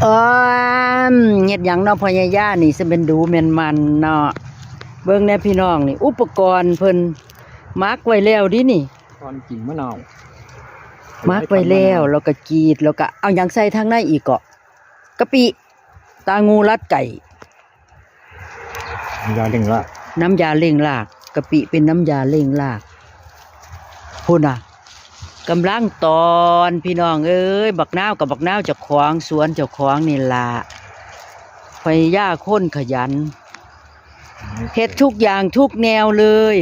เออเฮ็ดหยังเนาะพ่อยายานี่สิเป็นดูแม่นมันเนาะเบิ่งแน่พี่น้องนี่อุปกรณ์เพิ่นมาร์กไว้แล้วดินี่ตอนกิ่งมะนาวมาร์กไว้แล้วก็กรีดแล้วก็เอาหยังใส่ทางในอีกเกาะกะปิตางูรัดไก่ยาเร่งรากน้ำยาเร่งรากกะปิเป็นน้ำยาเร่งรากพุ่นน่ะกำลังตอนพี่น้องเอ้ยบักนาวกับบักนาวเจ้าของสวนเจ้าของนี่ล่ะพยายามคนขยันเฮ็ดทุกอย่างทุกแนวเลย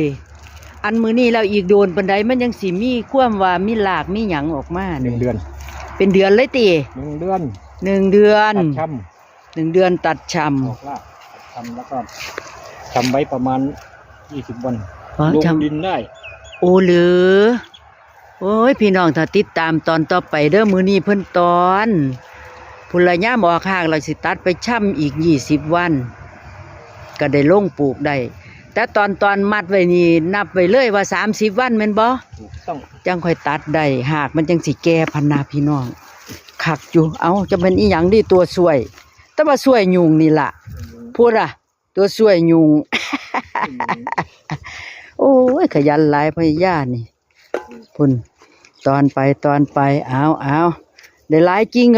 อันมื้อนี้เราอีกโดนปานใดมันยังสิมีความว่ามีรากมีหยังออกมา1 เดือนเป็นเดือนเลยติ1 เดือน1 เดือนตัดช1 เดือนตัดชำออกรากตัดชำแล้วก็ชำไว้ประมาณ20 วันลงดินได้โอ้หรือโอ้ยพี่น้องถ้าติดตามตอนต่อไปเด้อมื้อนี้เพิ่นตอนพุ่นละยามออกหากเราสิตัดไปช่ำอีก20 วันก็ได้ลงปลูกได้แต่ตอนมัดไว้นี่นับไว้เลยว่า30 วันแม่นบ่ถูกต้องจังค่อยตัดได้หากมันจังสิแก่พันนาพี่น้องคักอยู่เอ้าจะเป็นอีหยังดีตัวสวยแต่ว่าสวยยุงนี่ล่ะพูดอ่ะตัวสวยยุง โอ้ยขยันหลายพยายามนี่พุ่นตอนไปเอาได้หลายจริง